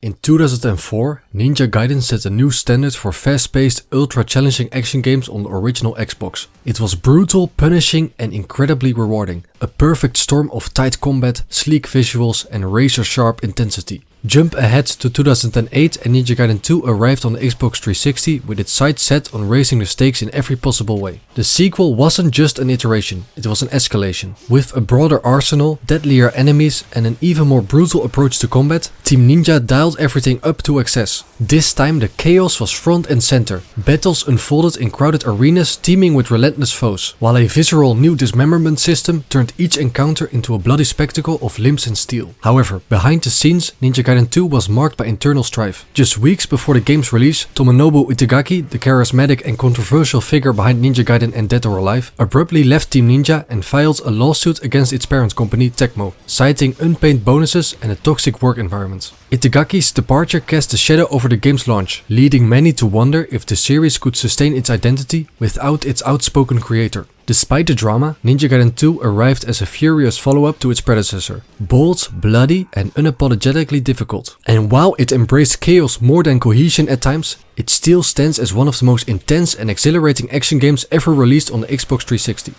In 2004, Ninja Gaiden set a new standard for fast-paced, ultra-challenging action games on the original Xbox. It was brutal, punishing and incredibly rewarding. A perfect storm of tight combat, sleek visuals and razor-sharp intensity. Jump ahead to 2008 and Ninja Gaiden 2 arrived on the Xbox 360 with its sights set on raising the stakes in every possible way. The sequel wasn't just an iteration, it was an escalation. With a broader arsenal, deadlier enemies and an even more brutal approach to combat, Team Ninja dialed everything up to excess. This time the chaos was front and center. Battles unfolded in crowded arenas teeming with relentless foes, while a visceral new dismemberment system turned each encounter into a bloody spectacle of limbs and steel. However, behind the scenes, Ninja Gaiden 2 was marked by internal strife. Just weeks before the game's release, Tomonobu Itagaki, the charismatic and controversial figure behind Ninja Gaiden and Dead or Alive, abruptly left Team Ninja and filed a lawsuit against its parent company Tecmo, citing unpaid bonuses and a toxic work environment. Itagaki's departure cast a shadow over the game's launch, leading many to wonder if the series could sustain its identity without its outspoken creator. Despite the drama, Ninja Gaiden 2 arrived as a furious follow-up to its predecessor. Bold, bloody and unapologetically difficult. And while it embraced chaos more than cohesion at times, it still stands as one of the most intense and exhilarating action games ever released on the Xbox 360.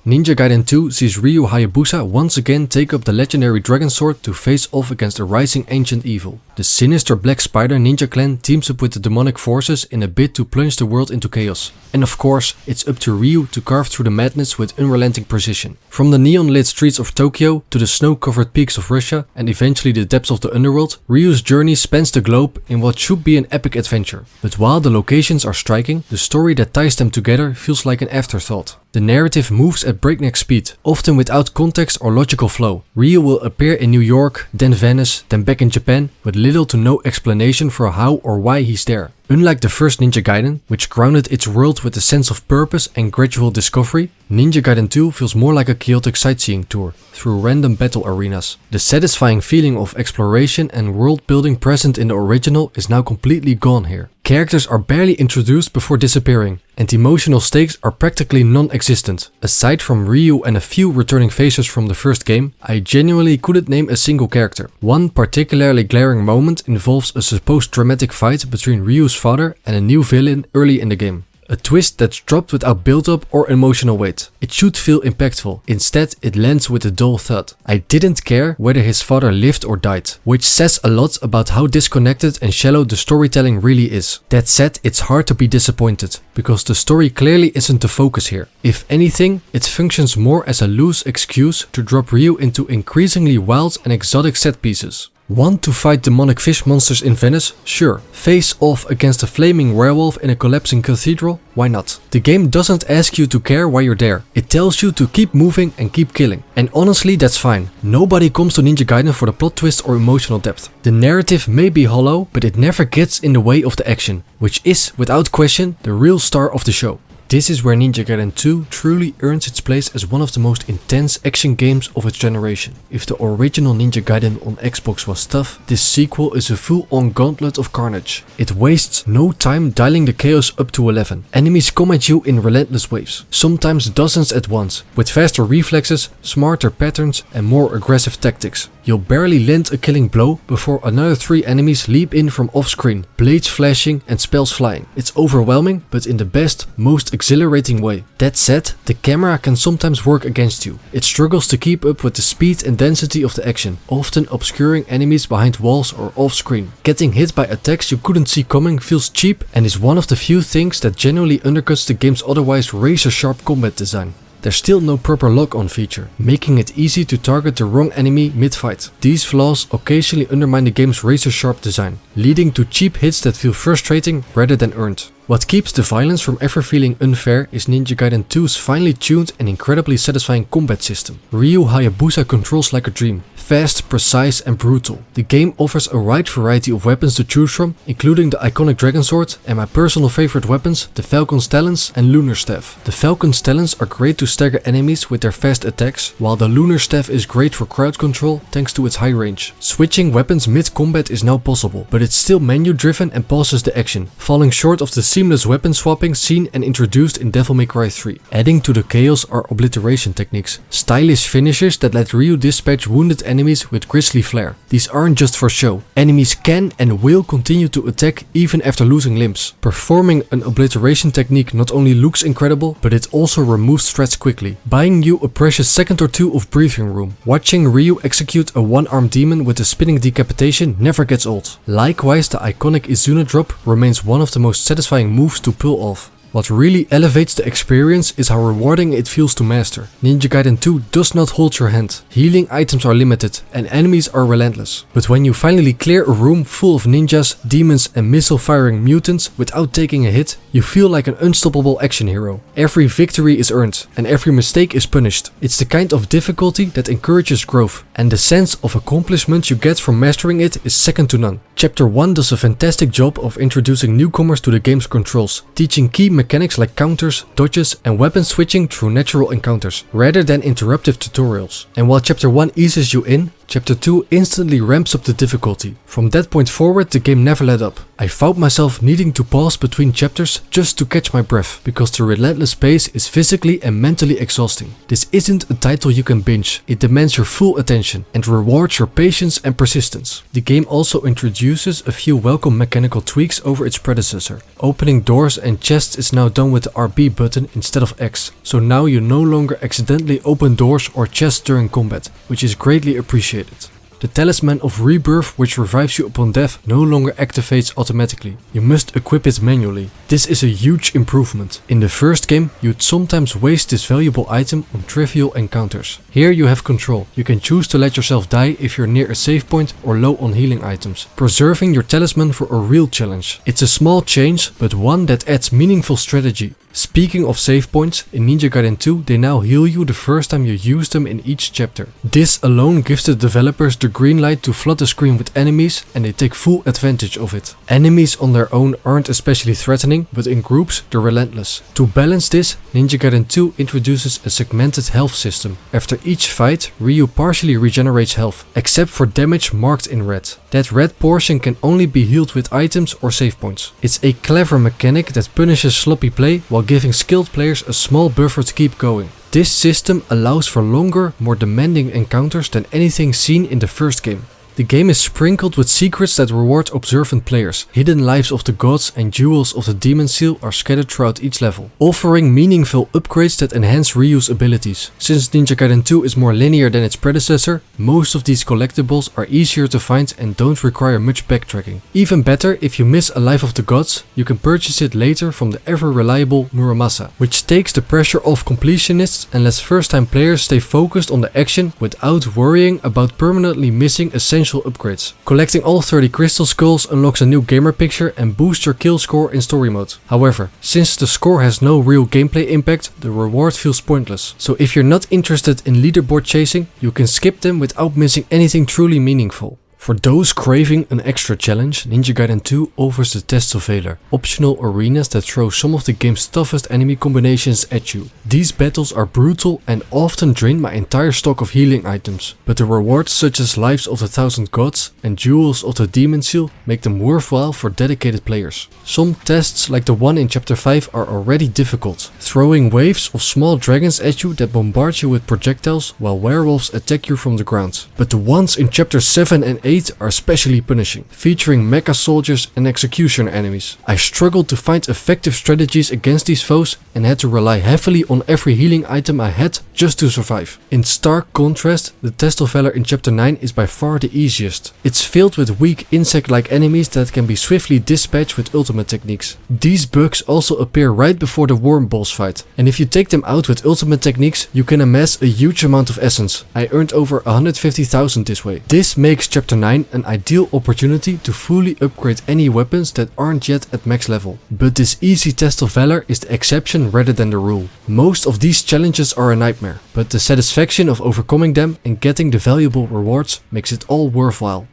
Ninja Gaiden 2 sees Ryu Hayabusa once again take up the legendary dragon sword to face off against a rising ancient evil. The sinister Black Spider Ninja clan teams up with the demonic forces in a bid to plunge the world into chaos. And of course, it's up to Ryu to carve through the madness with unrelenting precision. From the neon-lit streets of Tokyo to the snow-covered peaks of Russia and eventually the depths of the underworld, Ryu's journey spans the globe in what should be an epic adventure. But while the locations are striking, the story that ties them together feels like an afterthought. The narrative moves at breakneck speed, often without context or logical flow. Ryu will appear in New York, then Venice, then back in Japan, with little to no explanation for how or why he's there. Unlike the first Ninja Gaiden, which grounded its world with a sense of purpose and gradual discovery, Ninja Gaiden 2 feels more like a chaotic sightseeing tour through random battle arenas. The satisfying feeling of exploration and world building present in the original is now completely gone here. Characters are barely introduced before disappearing, and emotional stakes are practically non-existent. Aside from Ryu and a few returning faces from the first game, I genuinely couldn't name a single character. One particularly glaring moment involves a supposed dramatic fight between Ryu's father and a new villain early in the game. A twist that's dropped without build-up or emotional weight. It should feel impactful, instead it lands with a dull thud. I didn't care whether his father lived or died, which says a lot about how disconnected and shallow the storytelling really is. That said, it's hard to be disappointed, because the story clearly isn't the focus here. If anything, it functions more as a loose excuse to drop Ryu into increasingly wild and exotic set pieces. Want to fight demonic fish monsters in Venice? Sure. Face off against a flaming werewolf in a collapsing cathedral? Why not? The game doesn't ask you to care why you're there. It tells you to keep moving and keep killing. And honestly, that's fine. Nobody comes to Ninja Gaiden for the plot twist or emotional depth. The narrative may be hollow, but it never gets in the way of the action, which is, without question, the real star of the show. This is where Ninja Gaiden 2 truly earns its place as one of the most intense action games of its generation. If the original Ninja Gaiden on Xbox was tough, this sequel is a full-on gauntlet of carnage. It wastes no time dialing the chaos up to 11. Enemies come at you in relentless waves, sometimes dozens at once, with faster reflexes, smarter patterns and more aggressive tactics. You'll barely land a killing blow before another 3 enemies leap in from off-screen, blades flashing and spells flying. It's overwhelming, but in the best, most exhilarating way. That said, the camera can sometimes work against you. It struggles to keep up with the speed and density of the action, often obscuring enemies behind walls or off-screen. Getting hit by attacks you couldn't see coming feels cheap and is one of the few things that genuinely undercuts the game's otherwise razor-sharp combat design. There's still no proper lock-on feature, making it easy to target the wrong enemy mid-fight. These flaws occasionally undermine the game's razor-sharp design, leading to cheap hits that feel frustrating rather than earned. What keeps the violence from ever feeling unfair is Ninja Gaiden 2's finely tuned and incredibly satisfying combat system. Ryu Hayabusa controls like a dream. Fast, precise and brutal. The game offers a wide variety of weapons to choose from, including the iconic Dragon Sword and my personal favorite weapons, the Falcon's Talons and Lunar Staff. The Falcon's Talons are great to stagger enemies with their fast attacks, while the Lunar Staff is great for crowd control thanks to its high range. Switching weapons mid-combat is now possible, but it's still menu driven and pauses the action, falling short of the seamless weapon swapping seen and introduced in Devil May Cry 3. Adding to the chaos are obliteration techniques, stylish finishers that let Ryu dispatch wounded enemies enemies with grisly flair. These aren't just for show. Enemies can and will continue to attack even after losing limbs. Performing an obliteration technique not only looks incredible, but it also removes threats quickly, buying you a precious second or two of breathing room. Watching Ryu execute a one-armed demon with a spinning decapitation never gets old. Likewise, the iconic Izuna drop remains one of the most satisfying moves to pull off. What really elevates the experience is how rewarding it feels to master. Ninja Gaiden 2 does not hold your hand. Healing items are limited and enemies are relentless. But when you finally clear a room full of ninjas, demons and missile firing mutants without taking a hit, you feel like an unstoppable action hero. Every victory is earned and every mistake is punished. It's the kind of difficulty that encourages growth, and the sense of accomplishment you get from mastering it is second to none. Chapter 1 does a fantastic job of introducing newcomers to the game's controls, teaching key mechanics like counters, dodges and weapon switching through natural encounters, rather than interruptive tutorials. And while Chapter 1 eases you in, Chapter 2 instantly ramps up the difficulty. From that point forward, the game never let up. I found myself needing to pause between chapters just to catch my breath, because the relentless pace is physically and mentally exhausting. This isn't a title you can binge, it demands your full attention and rewards your patience and persistence. The game also introduces a few welcome mechanical tweaks over its predecessor. Opening doors and chests is now done with the RB button instead of X, so now you no longer accidentally open doors or chests during combat, which is greatly appreciated. The Talisman of Rebirth, which revives you upon death, no longer activates automatically. You must equip it manually. This is a huge improvement. In the first game, you'd sometimes waste this valuable item on trivial encounters. Here you have control. You can choose to let yourself die if you're near a save point or low on healing items, preserving your talisman for a real challenge. It's a small change, but one that adds meaningful strategy. Speaking of save points, in Ninja Gaiden 2 they now heal you the first time you use them in each chapter. This alone gives the developers the green light to flood the screen with enemies, and they take full advantage of it. Enemies on their own aren't especially threatening, but in groups they're relentless. To balance this, Ninja Gaiden 2 introduces a segmented health system. After each fight, Ryu partially regenerates health, except for damage marked in red. That red portion can only be healed with items or save points. It's a clever mechanic that punishes sloppy play while giving skilled players a small buffer to keep going. This system allows for longer, more demanding encounters than anything seen in the first game. The game is sprinkled with secrets that reward observant players. Hidden lives of the gods and jewels of the demon seal are scattered throughout each level, offering meaningful upgrades that enhance Ryu's abilities. Since Ninja Gaiden 2 is more linear than its predecessor, most of these collectibles are easier to find and don't require much backtracking. Even better, if you miss a life of the gods, you can purchase it later from the ever reliable Muramasa, which takes the pressure off completionists and lets first time players stay focused on the action without worrying about permanently missing essential upgrades. Collecting all 30 crystal skulls unlocks a new gamer picture and boosts your kill score in story mode. However, since the score has no real gameplay impact, the reward feels pointless. So if you're not interested in leaderboard chasing, you can skip them without missing anything truly meaningful. For those craving an extra challenge, Ninja Gaiden 2 offers the Test of Valor, optional arenas that throw some of the game's toughest enemy combinations at you. These battles are brutal and often drain my entire stock of healing items, but the rewards such as Lives of the Thousand Gods and Jewels of the Demon Seal make them worthwhile for dedicated players. Some tests like the one in Chapter 5 are already difficult, throwing waves of small dragons at you that bombard you with projectiles while werewolves attack you from the ground. But the ones in Chapter 7 and 8 are especially punishing, featuring mecha soldiers and executioner enemies. I struggled to find effective strategies against these foes and had to rely heavily on every healing item I had just to survive. In stark contrast, the Test of Valor in Chapter 9 is by far the easiest. It's filled with weak insect-like enemies that can be swiftly dispatched with ultimate techniques. These bugs also appear right before the worm boss fight, and if you take them out with ultimate techniques, you can amass a huge amount of essence. I earned over 150,000 this way. This makes Chapter 9 an ideal opportunity to fully upgrade any weapons that aren't yet at max level. But this easy Test of Valor is the exception rather than the rule. Most of these challenges are a nightmare, but the satisfaction of overcoming them and getting the valuable rewards makes it all worthwhile.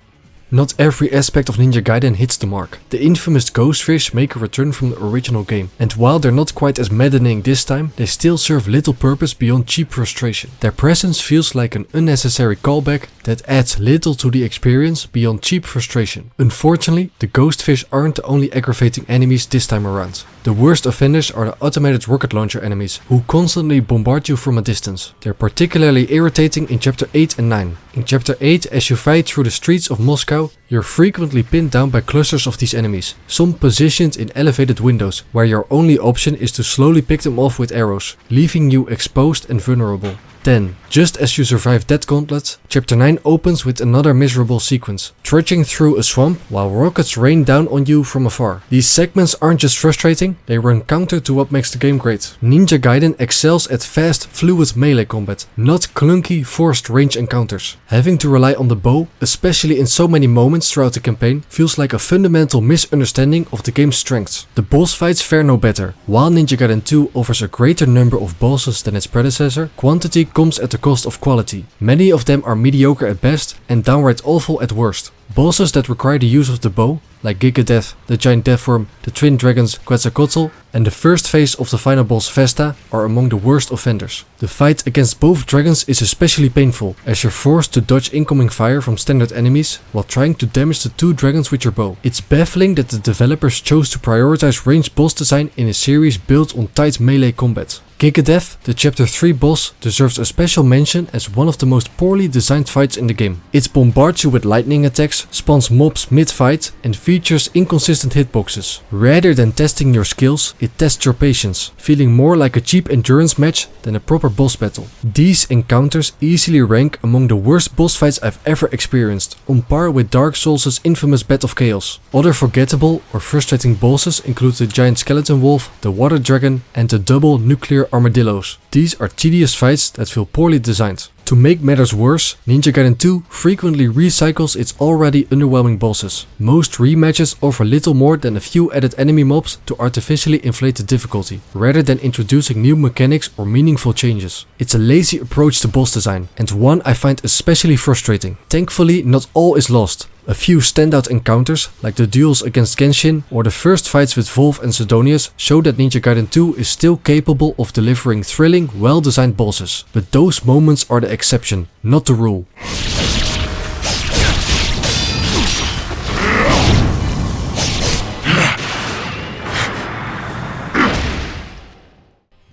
Not every aspect of Ninja Gaiden hits the mark. The infamous ghost fish make a return from the original game, and while they're not quite as maddening this time, they still serve little purpose beyond cheap frustration. Their presence feels like an unnecessary callback that adds little to the experience beyond cheap frustration. Unfortunately, the ghost fish aren't the only aggravating enemies this time around. The worst offenders are the automated rocket launcher enemies, who constantly bombard you from a distance. They're particularly irritating in chapter 8 and 9. In chapter 8, as you fight through the streets of Moscow, you're frequently pinned down by clusters of these enemies, some positioned in elevated windows, where your only option is to slowly pick them off with arrows, leaving you exposed and vulnerable. Then, just as you survive that gauntlet, chapter 9 opens with another miserable sequence, trudging through a swamp while rockets rain down on you from afar. These segments aren't just frustrating, they run counter to what makes the game great. Ninja Gaiden excels at fast, fluid melee combat, not clunky, forced range encounters. Having to rely on the bow, especially in so many moments throughout the campaign, feels like a fundamental misunderstanding of the game's strengths. The boss fights fare no better. While Ninja Gaiden 2 offers a greater number of bosses than its predecessor, quantity comes at the cost of quality. Many of them are mediocre at best and downright awful at worst. Bosses that require the use of the bow, like Giga Death, the Giant Deathworm, the Twin Dragons Quetzalcoatl, and the first phase of the final boss Vesta, are among the worst offenders. The fight against both dragons is especially painful, as you're forced to dodge incoming fire from standard enemies while trying to damage the two dragons with your bow. It's baffling that the developers chose to prioritize ranged boss design in a series built on tight melee combat. Gigadeath, the chapter 3 boss, deserves a special mention as one of the most poorly designed fights in the game. It bombards you with lightning attacks, spawns mobs mid-fight, and features inconsistent hitboxes. Rather than testing your skills, it tests your patience, feeling more like a cheap endurance match than a proper boss battle. These encounters easily rank among the worst boss fights I've ever experienced, on par with Dark Souls' infamous Bat of Chaos. Other forgettable or frustrating bosses include the giant skeleton wolf, the water dragon, and the double nuclear armadillos. These are tedious fights that feel poorly designed. To make matters worse, Ninja Gaiden 2 frequently recycles its already underwhelming bosses. Most rematches offer little more than a few added enemy mobs to artificially inflate the difficulty, rather than introducing new mechanics or meaningful changes. It's a lazy approach to boss design, and one I find especially frustrating. Thankfully, not all is lost. A few standout encounters, like the duels against Genshin or the first fights with Wolf and Sidonius, show that Ninja Gaiden 2 is still capable of delivering thrilling, well-designed bosses. But those moments are the exception, not the rule.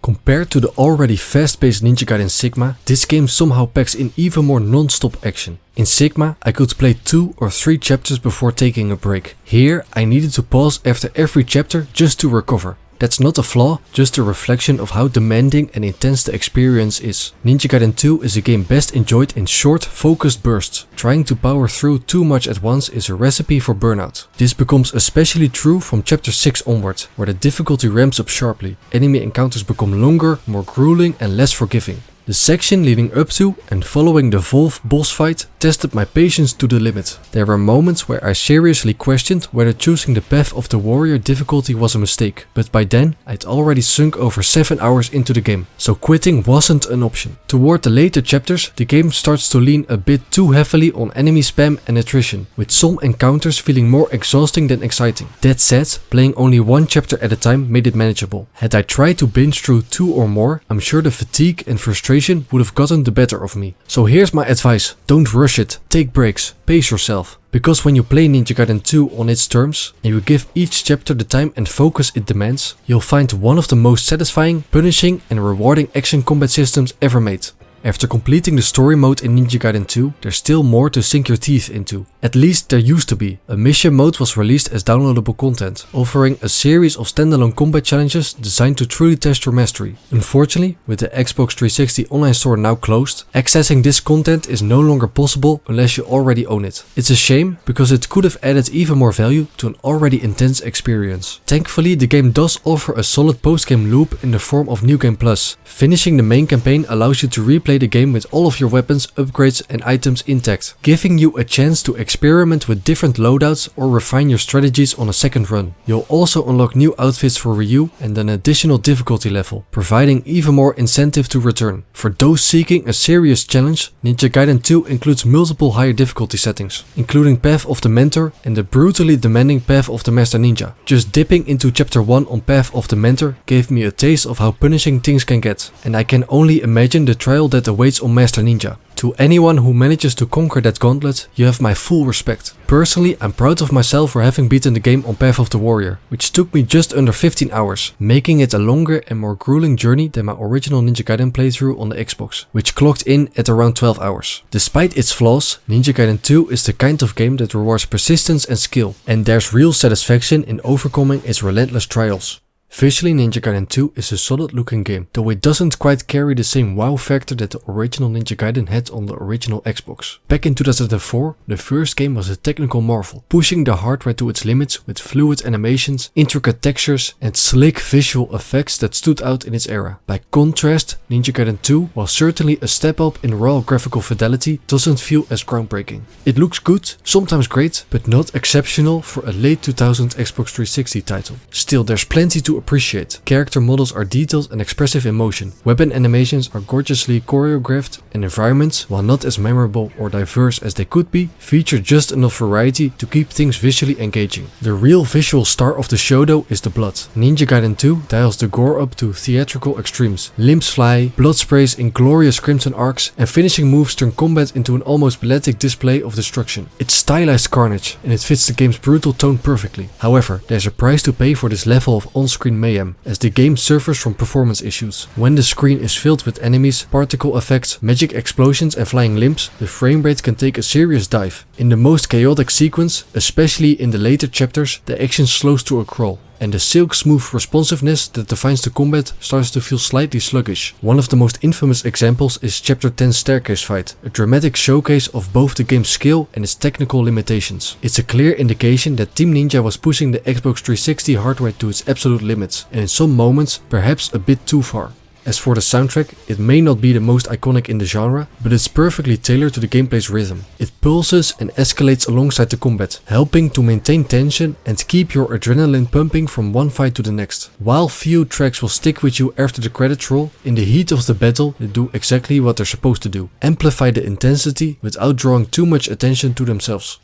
Compared to the already fast-paced Ninja Gaiden Sigma, this game somehow packs in even more non-stop action. In Sigma, I could play 2 or 3 chapters before taking a break. Here, I needed to pause after every chapter just to recover. That's not a flaw, just a reflection of how demanding and intense the experience is. Ninja Gaiden 2 is a game best enjoyed in short, focused bursts. Trying to power through too much at once is a recipe for burnout. This becomes especially true from chapter 6 onward, where the difficulty ramps up sharply. Enemy encounters become longer, more grueling and less forgiving. The section leading up to and following the Wolf boss fight tested my patience to the limit. There were moments where I seriously questioned whether choosing the path of the warrior difficulty was a mistake, but by then I'd already sunk over 7 hours into the game, so quitting wasn't an option. Toward the later chapters, the game starts to lean a bit too heavily on enemy spam and attrition, with some encounters feeling more exhausting than exciting. That said, playing only one chapter at a time made it manageable. Had I tried to binge through 2 or more, I'm sure the fatigue and frustration would have gotten the better of me. So here's my advice: don't rush it, take breaks, pace yourself. Because when you play Ninja Gaiden 2 on its terms, and you give each chapter the time and focus it demands, you'll find one of the most satisfying, punishing and rewarding action combat systems ever made. After completing the story mode in Ninja Gaiden 2, there's still more to sink your teeth into. At least there used to be. A mission mode was released as downloadable content, offering a series of standalone combat challenges designed to truly test your mastery. Unfortunately, with the Xbox 360 online store now closed, accessing this content is no longer possible unless you already own it. It's a shame, because it could have added even more value to an already intense experience. Thankfully, the game does offer a solid post-game loop in the form of New Game Plus. Finishing the main campaign allows you to replay the game with all of your weapons, upgrades and items intact, giving you a chance to experiment with different loadouts or refine your strategies on a second run. You'll also unlock new outfits for Ryu and an additional difficulty level, providing even more incentive to return. For those seeking a serious challenge, Ninja Gaiden 2 includes multiple higher difficulty settings, including Path of the Mentor and the brutally demanding Path of the Master Ninja. Just dipping into chapter 1 on Path of the Mentor gave me a taste of how punishing things can get, and I can only imagine the trial that that awaits on Master Ninja. To anyone who manages to conquer that gauntlet, you have my full respect. Personally, I'm proud of myself for having beaten the game on Path of the Warrior, which took me just under 15 hours, making it a longer and more grueling journey than my original Ninja Gaiden playthrough on the Xbox, which clocked in at around 12 hours. Despite its flaws, Ninja Gaiden 2 is the kind of game that rewards persistence and skill, and there's real satisfaction in overcoming its relentless trials. Visually, Ninja Gaiden 2 is a solid looking game, though it doesn't quite carry the same wow factor that the original Ninja Gaiden had on the original Xbox. Back in 2004, the first game was a technical marvel, pushing the hardware to its limits with fluid animations, intricate textures and slick visual effects that stood out in its era. By contrast, Ninja Gaiden 2, while certainly a step up in raw graphical fidelity, doesn't feel as groundbreaking. It looks good, sometimes great, but not exceptional for a late 2000 Xbox 360 title. Still, there's plenty to appreciate. Character models are detailed and expressive in motion, weapon animations are gorgeously choreographed, and environments, while not as memorable or diverse as they could be, feature just enough variety to keep things visually engaging. The real visual star of the show though is the blood. Ninja Gaiden 2 dials the gore up to theatrical extremes. Limbs fly, blood sprays in glorious crimson arcs, and finishing moves turn combat into an almost balletic display of destruction. It's stylized carnage, and it fits the game's brutal tone perfectly. However, there's a price to pay for this level of on-screen mayhem, as the game suffers from performance issues. When the screen is filled with enemies, particle effects, magic explosions and flying limbs, the frame rate can take a serious dive. In the most chaotic sequence, especially in the later chapters, the action slows to a crawl, and the silk-smooth responsiveness that defines the combat starts to feel slightly sluggish. One of the most infamous examples is Chapter 10's staircase fight, a dramatic showcase of both the game's skill and its technical limitations. It's a clear indication that Team Ninja was pushing the Xbox 360 hardware to its absolute limits, and in some moments perhaps a bit too far. As for the soundtrack, it may not be the most iconic in the genre, but it's perfectly tailored to the gameplay's rhythm. It pulses and escalates alongside the combat, helping to maintain tension and keep your adrenaline pumping from one fight to the next. While few tracks will stick with you after the credits roll, in the heat of the battle they do exactly what they're supposed to do: amplify the intensity without drawing too much attention to themselves.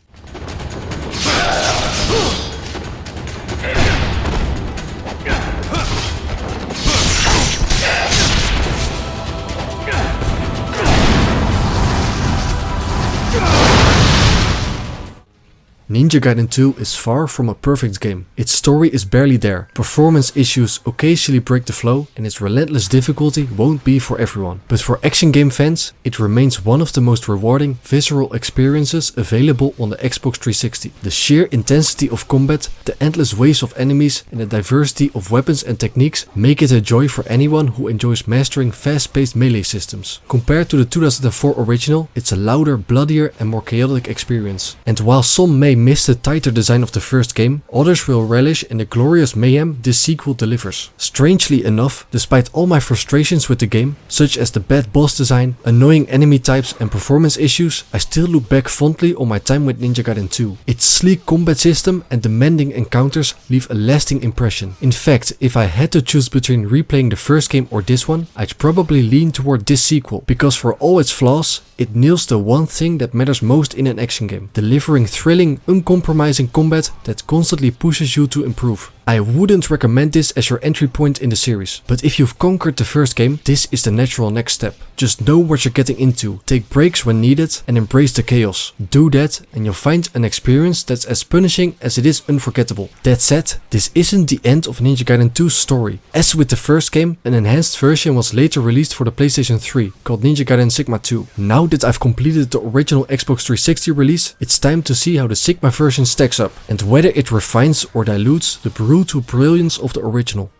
Ninja Gaiden 2 is far from a perfect game. Its story is barely there, performance issues occasionally break the flow, and its relentless difficulty won't be for everyone. But for action game fans, it remains one of the most rewarding, visceral experiences available on the Xbox 360. The sheer intensity of combat, the endless waves of enemies, and the diversity of weapons and techniques make it a joy for anyone who enjoys mastering fast-paced melee systems. Compared to the 2004 original, it's a louder, bloodier, and more chaotic experience. And while some may miss the tighter design of the first game, others will relish in the glorious mayhem this sequel delivers. Strangely enough, despite all my frustrations with the game, such as the bad boss design, annoying enemy types and performance issues, I still look back fondly on my time with Ninja Gaiden 2. Its sleek combat system and demanding encounters leave a lasting impression. In fact, if I had to choose between replaying the first game or this one, I'd probably lean toward this sequel, because for all its flaws, it nails the one thing that matters most in an action game: delivering thrilling, uncompromising combat that constantly pushes you to improve. I wouldn't recommend this as your entry point in the series, but if you've conquered the first game, this is the natural next step. Just know what you're getting into, take breaks when needed, and embrace the chaos. Do that and you'll find an experience that's as punishing as it is unforgettable. That said, this isn't the end of Ninja Gaiden 2's story. As with the first game, an enhanced version was later released for the PlayStation 3, called Ninja Gaiden Sigma 2. Now that I've completed the original Xbox 360 release, it's time to see how the Sigma version stacks up, and whether it refines or dilutes the brutal brilliance of the original.